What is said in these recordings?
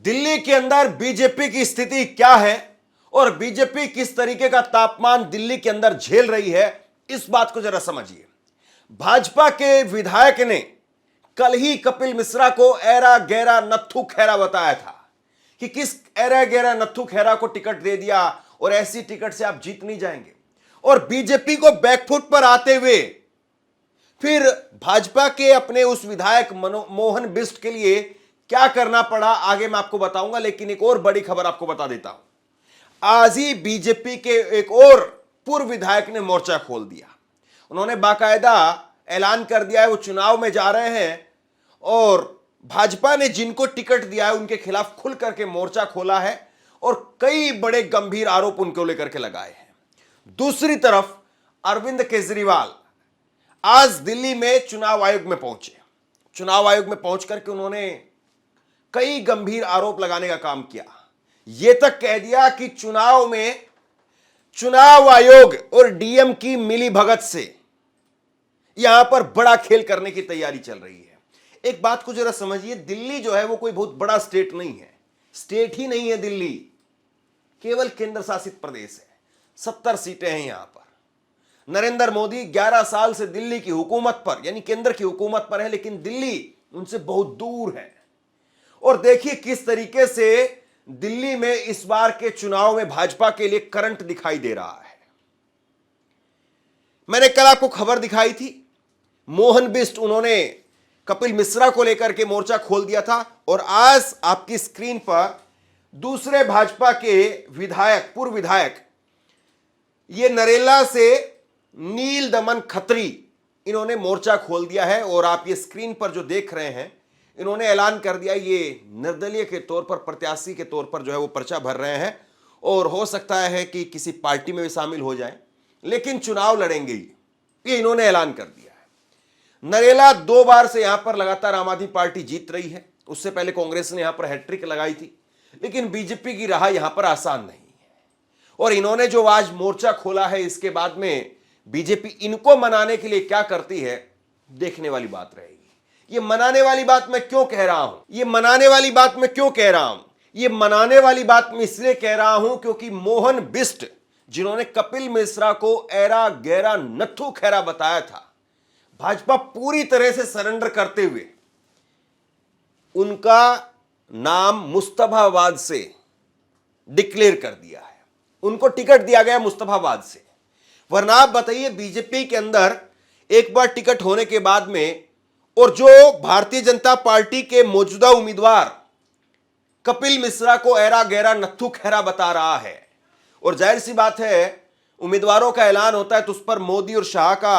दिल्ली के अंदर बीजेपी की स्थिति क्या है और बीजेपी किस तरीके का तापमान दिल्ली के अंदर झेल रही है, इस बात को जरा समझिए। भाजपा के विधायक ने कल ही कपिल मिश्रा को ऐरा गैरा नत्थु खैरा बताया था कि किस ऐरा गैरा नत्थु खैरा को टिकट दे दिया और ऐसी टिकट से आप जीत नहीं जाएंगे। और बीजेपी को बैकफुट पर आते हुए फिर भाजपा के अपने उस विधायक मोहन बिष्ट के लिए क्या करना पड़ा, आगे मैं आपको बताऊंगा। लेकिन एक और बड़ी खबर आपको बता देता हूं। आज ही बीजेपी के एक और पूर्व विधायक ने मोर्चा खोल दिया। उन्होंने बाकायदा ऐलान कर दिया है वो चुनाव में जा रहे हैं और भाजपा ने जिनको टिकट दिया है उनके खिलाफ खुल करके मोर्चा खोला है और कई बड़े गंभीर आरोप उनको लेकर के लगाए हैं। दूसरी तरफ अरविंद केजरीवाल आज दिल्ली में चुनाव आयोग में पहुंचे। चुनाव आयोग में पहुंच करके उन्होंने कई गंभीर आरोप लगाने का काम किया। यह तक कह दिया कि चुनाव में चुनाव आयोग और डीएम की मिली भगत से यहां पर बड़ा खेल करने की तैयारी चल रही है। एक बात को जरा समझिए, दिल्ली जो है वो कोई बहुत बड़ा स्टेट नहीं है। स्टेट ही नहीं है दिल्ली, केवल केंद्र शासित प्रदेश है। 70 सीटें हैं यहां पर। नरेंद्र मोदी 11 साल से दिल्ली की हुकूमत पर यानी केंद्र की हुकूमत पर है, लेकिन दिल्ली उनसे बहुत दूर है। और देखिए किस तरीके से दिल्ली में इस बार के चुनाव में भाजपा के लिए करंट दिखाई दे रहा है। मैंने कल आपको खबर दिखाई थी, मोहन बिष्ट उन्होंने कपिल मिश्रा को लेकर के मोर्चा खोल दिया था और आज आपकी स्क्रीन पर दूसरे भाजपा के विधायक, पूर्व विधायक, ये नरेला से नील दमन खत्री, इन्होंने मोर्चा खोल दिया है। और आप ये स्क्रीन पर जो देख रहे हैं, इन्होंने ऐलान कर दिया ये निर्दलीय के तौर पर, प्रत्याशी के तौर पर जो है वो पर्चा भर रहे हैं और हो सकता है कि किसी पार्टी में भी शामिल हो जाएं, लेकिन चुनाव लड़ेंगे ये इन्होंने ऐलान कर दिया है। नरेला 2 बार से यहां पर लगातार आम आदमी पार्टी जीत रही है। उससे पहले कांग्रेस ने यहां पर हैट्रिक लगाई थी, लेकिन बीजेपी की राह यहां पर आसान नहीं है। और इन्होंने जो आज मोर्चा खोला है, इसके बाद में बीजेपी इनको मनाने के लिए क्या करती है, देखने वाली बात रहेगी। ये मनाने वाली बात मैं क्यों कह रहा हूं, ये मनाने वाली बात मैं क्यों कह रहा हूं, ये मनाने वाली बात मैं इसलिए कह रहा हूं क्योंकि मोहन बिष्ट, जिन्होंने कपिल मिश्रा को ऐरा गैरा नत्थु खैरा बताया था, भाजपा पूरी तरह से सरेंडर करते हुए उनका नाम मुस्तफाबाद से डिक्लेयर कर दिया है। उनको टिकट दिया गया मुस्तफाबाद से। वरना आप बताइए, बीजेपी के अंदर एक बार टिकट होने के बाद में और जो भारतीय जनता पार्टी के मौजूदा उम्मीदवार कपिल मिश्रा को ऐरा गैरा नत्थु खैरा बता रहा है, और जाहिर सी बात है उम्मीदवारों का ऐलान होता है तो उस पर मोदी और शाह का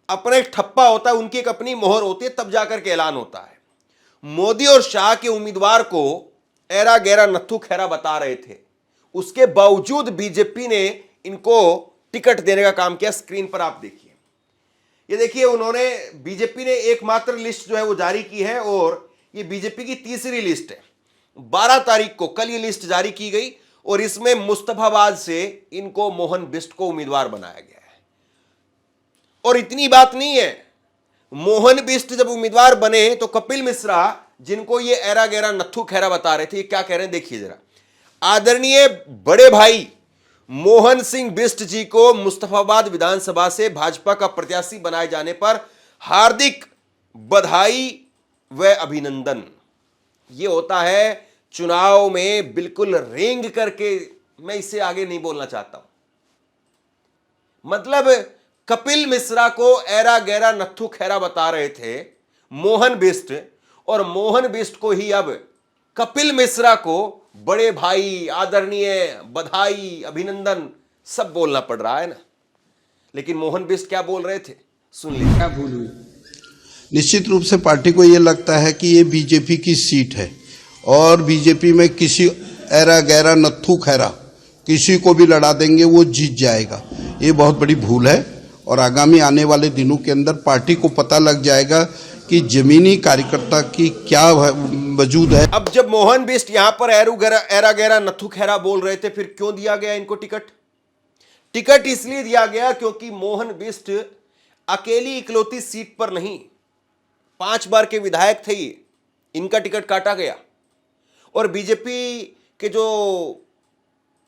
अपना एक ठप्पा होता है, उनकी एक अपनी मोहर होती है, तब जाकर के ऐलान होता है। मोदी और शाह के उम्मीदवार को ऐरा गैरा नत्थु खैरा बता रहे थे, उसके बावजूद बीजेपी ने इनको टिकट देने का काम किया। स्क्रीन पर आप देखिए, ये देखिए, उन्होंने बीजेपी ने एकमात्र लिस्ट जो है वो जारी की है और ये बीजेपी की तीसरी लिस्ट है। 12 तारीख को कल ये लिस्ट जारी की गई और इसमें मुस्तफाबाद से इनको मोहन बिष्ट को उम्मीदवार बनाया गया है। और इतनी बात नहीं है, मोहन बिष्ट जब उम्मीदवार बने तो कपिल मिश्रा, जिनको ये ऐरा गैरा नत्थु खैरा बता रहे थे, ये क्या कह रहे हैं देखिए जरा। आदरणीय बड़े भाई मोहन सिंह बिष्ट जी को मुस्तफाबाद विधानसभा से भाजपा का प्रत्याशी बनाए जाने पर हार्दिक बधाई व अभिनंदन। ये होता है चुनाव में बिल्कुल रेंग करके। मैं इससे आगे नहीं बोलना चाहता हूं। मतलब कपिल मिश्रा को ऐरा गैरा नत्थु खैरा बता रहे थे मोहन बिष्ट, और मोहन बिष्ट को ही अब कपिल मिश्रा को बड़े भाई, आदरणीय, बधाई, अभिनंदन सब बोलना पड़ रहा है ना। लेकिन मोहन बिष्ट क्या बोल रहे थे, सुन लीजिए। क्या भूल हुई? निश्चित रूप से पार्टी को ये लगता है कि ये बीजेपी की सीट है और बीजेपी में किसी ऐरा गैरा नत्थु खैरा किसी को भी लड़ा देंगे, वो जीत जाएगा। ये बहुत बड़ी भूल है और आगामी आने वाले दिनों के अंदर पार्टी को पता लग जाएगा कि जमीनी कार्यकर्ता की क्या वजूद है। अब जब मोहन बिष्ट यहां पर ऐरा गैरा नत्थु खैरा बोल रहे थे, फिर क्यों दिया गया इनको टिकट? टिकट इसलिए दिया गया क्योंकि मोहन बिष्ट अकेली इकलौती सीट पर नहीं, 5 बार के विधायक थे ये, इनका टिकट काटा गया। और बीजेपी के जो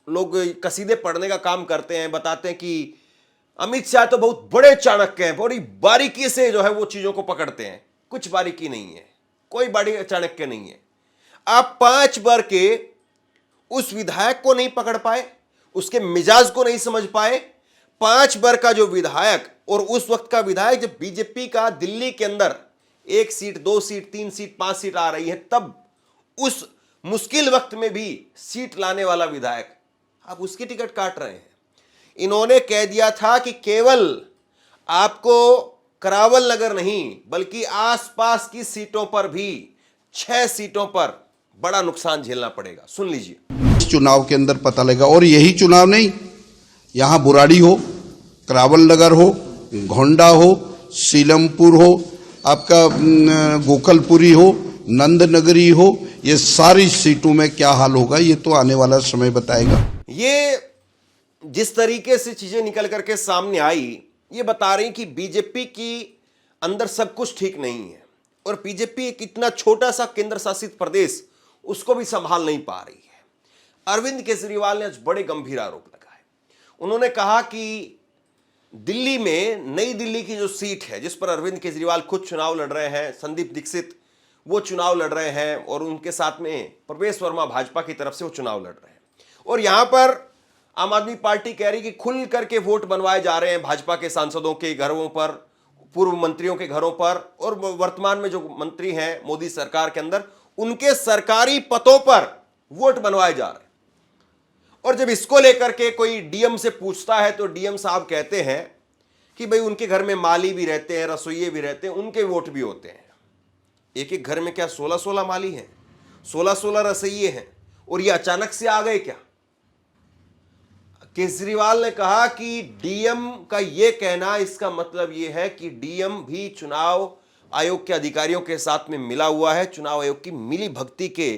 लोग कसीदे पढ़ने का काम करते हैं बताते हैं कि अमित शाह तो बहुत बड़े चाणक्य हैं, बड़ी बारीकी से जो है वो चीजों को पकड़ते हैं। कुछ बारीकी नहीं है, कोई बड़ी चाणक्य नहीं है। आप 5 बार के उस विधायक को नहीं पकड़ पाए, उसके मिजाज को नहीं समझ पाए। 5 बार का जो विधायक और उस वक्त का विधायक जब बीजेपी का दिल्ली के अंदर 1 सीट 2 सीट 3 सीट 5 सीट आ रही है, तब उस मुश्किल वक्त में भी सीट लाने वाला विधायक आप उसकी टिकट काट रहे हैं। इन्होंने कह दिया था कि केवल आपको करावल नगर नहीं बल्कि आसपास की सीटों पर भी 6 सीटों पर बड़ा नुकसान झेलना पड़ेगा। सुन लीजिए। इस चुनाव के अंदर पता लगा, और यही चुनाव नहीं, यहाँ बुराड़ी हो, करावल नगर हो, घोंडा हो, सीलमपुर हो, आपका गोकलपुरी हो, नंदनगरी हो, ये सारी सीटों में क्या हाल होगा ये तो आने वाला समय बताएगा। ये जिस तरीके से चीजें निकल करके सामने आई, ये बता रही कि बीजेपी की अंदर सब कुछ ठीक नहीं है और बीजेपी एक इतना छोटा सा केंद्र शासित प्रदेश उसको भी संभाल नहीं पा रही है। अरविंद केजरीवाल ने आज बड़े गंभीर आरोप लगाए। उन्होंने कहा कि दिल्ली में नई दिल्ली की जो सीट है जिस पर अरविंद केजरीवाल खुद चुनाव लड़ रहे हैं, संदीप दीक्षित वो चुनाव लड़ रहे हैं और उनके साथ में प्रवेश वर्मा भाजपा की तरफ से वो चुनाव लड़ रहे हैं, और यहां पर आम आदमी पार्टी कह रही कि खुल करके वोट बनवाए जा रहे हैं भाजपा के सांसदों के घरों पर, पूर्व मंत्रियों के घरों पर, और वर्तमान में जो मंत्री हैं मोदी सरकार के अंदर उनके सरकारी पदों पर वोट बनवाए जा रहे हैं। और जब इसको लेकर के कोई डीएम से पूछता है तो डीएम साहब कहते हैं कि भाई उनके घर में माली भी रहते हैं, रसोइये भी रहते हैं, उनके वोट भी होते हैं। एक एक घर में क्या 16-16 माली हैं, 16-16 रसोइये हैं, और ये अचानक से आ गए क्या? केजरीवाल ने कहा कि डीएम का यह कहना, इसका मतलब यह है कि डीएम भी चुनाव आयोग के अधिकारियों के साथ में मिला हुआ है, चुनाव आयोग की मिली भगती के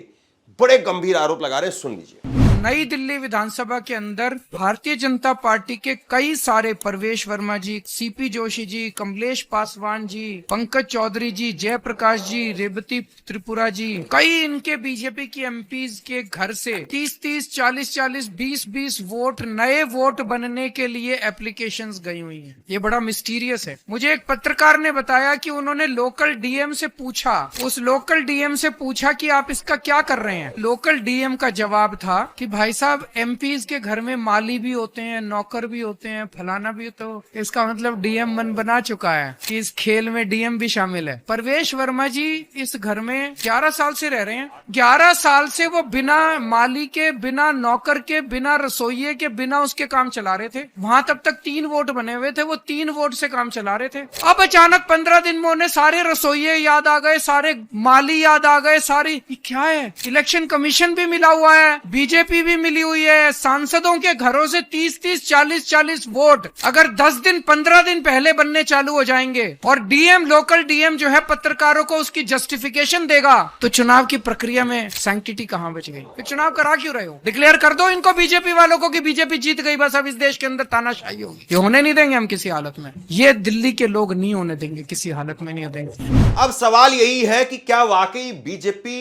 बड़े गंभीर आरोप लगा रहे हैं। सुन लीजिए। नई दिल्ली विधानसभा के अंदर भारतीय जनता पार्टी के कई सारे, प्रवेश वर्मा जी, सीपी जोशी जी, कमलेश पासवान जी, पंकज चौधरी जी, जयप्रकाश जी, रेवती त्रिपुरा जी, कई इनके बीजेपी की एमपीज के घर से 30-30, 40-40, 20-20 वोट, नए वोट बनने के लिए एप्लीकेशंस गई हुई हैं। ये बड़ा मिस्टीरियस है। मुझे एक पत्रकार ने बताया कि उन्होंने लोकल डीएम से पूछा, उस लोकल डीएम से पूछा कि आप इसका क्या कर रहे हैं। लोकल डीएम का जवाब था कि भाई साहब एमपीज के घर में माली भी होते हैं, नौकर भी होते हैं, फलाना भी, तो इसका मतलब डीएम मन बना चुका है कि इस खेल में डीएम भी शामिल है। प्रवेश वर्मा जी इस घर में 11 साल से रह रहे हैं। 11 साल से वो बिना माली के, बिना नौकर के, बिना रसोइये के, बिना उसके काम चला रहे थे। वहां तब तक 3 वोट बने हुए थे, वो 3 वोट से काम चला रहे थे। अब अचानक 15 दिन में उन्हें सारे रसोइये याद आ गए, सारे माली याद आ गए, सारी क्या है। इलेक्शन कमीशन भी मिला हुआ है, बीजेपी भी मिली हुई है, सांसदों के घरों से 30-30, 40-40 वोट अगर 10 दिन 15 दिन पहले बनने चालू हो जाएंगे और डीएम, लोकल डीएम जो है पत्रकारों को उसकी जस्टिफिकेशन देगा, तो चुनाव की प्रक्रिया में सैंक्टिटी कहां बच गई? फिर चुनाव करा क्यों रहे हो? डिक्लेयर कर दो इनको, बीजेपी वालों को, कि बीजेपी जीत गई, बस अब इस देश के अंदर तानाशाही होगी। ये होने नहीं देंगे हम किसी हालत में, ये दिल्ली के लोग नहीं होने देंगे, किसी हालत में नहीं देंगे। अब सवाल यही है कि क्या वाकई बीजेपी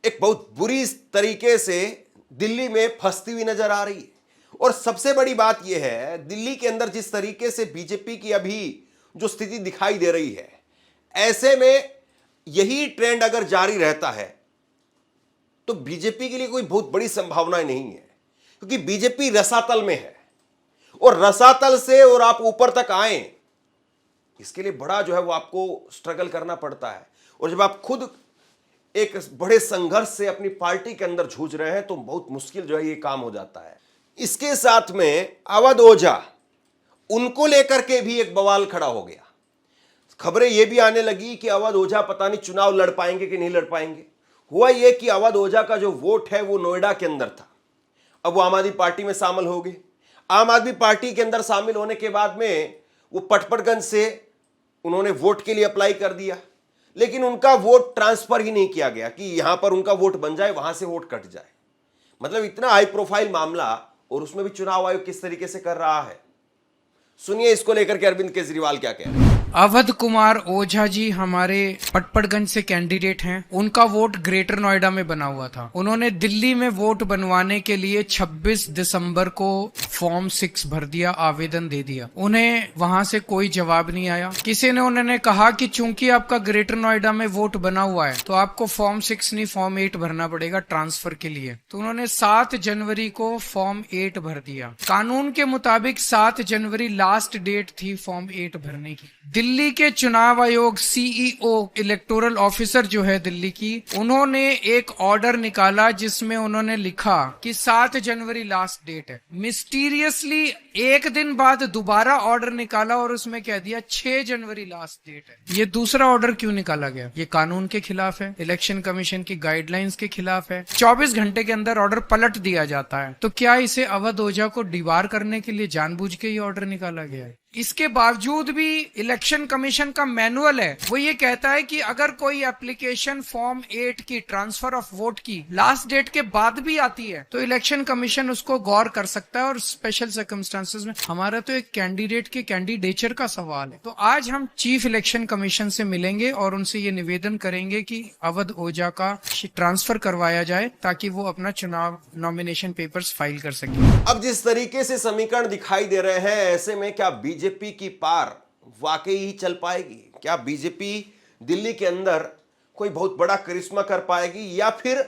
एक बहुत बुरी तरीके से दिल्ली में फंसती हुई नजर आ रही है? और सबसे बड़ी बात यह है, दिल्ली के अंदर जिस तरीके से बीजेपी की अभी जो स्थिति दिखाई दे रही है, ऐसे में यही ट्रेंड अगर जारी रहता है तो बीजेपी के लिए कोई बहुत बड़ी संभावनाएं नहीं है, क्योंकि बीजेपी रसातल में है और रसातल से और आप ऊपर तक आए, इसके लिए बड़ा जो है वो आपको स्ट्रगल करना पड़ता है। और जब आप खुद एक बड़े संघर्ष से अपनी पार्टी के अंदर जूझ रहे हैं तो बहुत मुश्किल जो है ये काम हो जाता है। इसके साथ में अवध ओझा, उनको लेकर के भी एक बवाल खड़ा हो गया। खबरें ये भी आने लगी कि अवध ओझा पता नहीं चुनाव लड़ पाएंगे कि नहीं लड़ पाएंगे। हुआ ये कि अवध ओझा का जो वोट है वो नोएडा के अंदर था, अब वो आम आदमी पार्टी में शामिल हो गए। आम आदमी पार्टी के अंदर शामिल होने के बाद में वो पटपटगंज से उन्होंने वोट के लिए अप्लाई कर दिया, लेकिन उनका वोट ट्रांसफर ही नहीं किया गया कि यहां पर उनका वोट बन जाए, वहां से वोट कट जाए। मतलब इतना हाई प्रोफाइल मामला, और उसमें भी चुनाव आयोग किस तरीके से कर रहा है। सुनिए इसको लेकर के अरविंद केजरीवाल क्या कह रहे हैं। अवध कुमार ओझा जी हमारे पटपड़गंज से कैंडिडेट हैं। उनका वोट ग्रेटर नोएडा में बना हुआ था। उन्होंने दिल्ली में वोट बनवाने के लिए 26 दिसंबर को फॉर्म 6 भर दिया, आवेदन दे दिया। उन्हें वहां से कोई जवाब नहीं आया। किसी ने उन्होंने कहा कि चूंकि आपका ग्रेटर नोएडा में वोट बना हुआ है तो आपको फॉर्म 6 नहीं फॉर्म 8 भरना पड़ेगा ट्रांसफर के लिए। तो उन्होंने 7 जनवरी को फॉर्म 8 भर दिया। कानून के मुताबिक 7 जनवरी लास्ट डेट थी फॉर्म 8 भरने की। दिल्ली के चुनाव आयोग सीईओ इलेक्टोरल ऑफिसर जो है दिल्ली की, उन्होंने एक ऑर्डर निकाला जिसमें उन्होंने लिखा कि 7 जनवरी लास्ट डेट है। मिस्टीरियसली एक दिन बाद दोबारा ऑर्डर निकाला और उसमें कह दिया 6 जनवरी लास्ट डेट है। ये दूसरा ऑर्डर क्यों निकाला गया? ये कानून के खिलाफ है, इलेक्शन कमीशन की गाइडलाइंस के खिलाफ है। 24 घंटे के अंदर ऑर्डर पलट दिया जाता है। तो क्या इसे अवध ओझा को डिबार करने के लिए जानबूझ के ये ऑर्डर निकाला गया है? इसके बावजूद भी इलेक्शन कमीशन का मैनुअल है, वो ये कहता है कि अगर कोई एप्लीकेशन फॉर्म 8 की ट्रांसफर ऑफ वोट की लास्ट डेट के बाद भी आती है तो इलेक्शन कमीशन उसको गौर कर सकता है और स्पेशल सर्कमस्टांसेस में। हमारा तो एक कैंडिडेट के कैंडिडेचर का सवाल है। तो आज हम चीफ इलेक्शन कमीशन से मिलेंगे और उनसे ये निवेदन करेंगे कि अवध ओझा का ट्रांसफर करवाया जाए ताकि वो अपना चुनाव नॉमिनेशन पेपर्स फाइल कर सके। अब जिस तरीके से समीकरण दिखाई दे रहे हैं, ऐसे में क्या बीजेपी की पार वाकई ही चल पाएगी? क्या बीजेपी दिल्ली के अंदर कोई बहुत बड़ा करिश्मा कर पाएगी, या फिर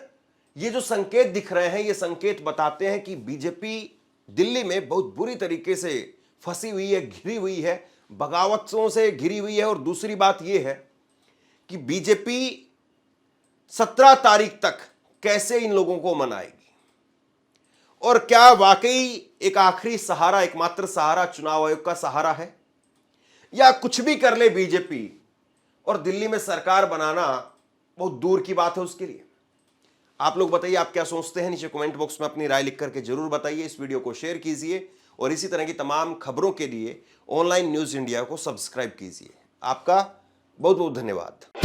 ये जो संकेत दिख रहे हैं ये संकेत बताते हैं कि बीजेपी दिल्ली में बहुत बुरी तरीके से फंसी हुई है, घिरी हुई है, बगावतों से घिरी हुई है। और दूसरी बात यह है कि बीजेपी 17 तारीख तक कैसे इन लोगों को मनाएगी, और क्या वाकई एक आखिरी सहारा, एकमात्र सहारा चुनाव आयोग का सहारा है, या कुछ भी कर ले बीजेपी और दिल्ली में सरकार बनाना बहुत दूर की बात है उसके लिए। आप लोग बताइए, आप क्या सोचते हैं? नीचे कमेंट बॉक्स में अपनी राय लिख करके जरूर बताइए। इस वीडियो को शेयर कीजिए और इसी तरह की तमाम खबरों के लिए ऑनलाइन न्यूज इंडिया को सब्सक्राइब कीजिए। आपका बहुत बहुत धन्यवाद।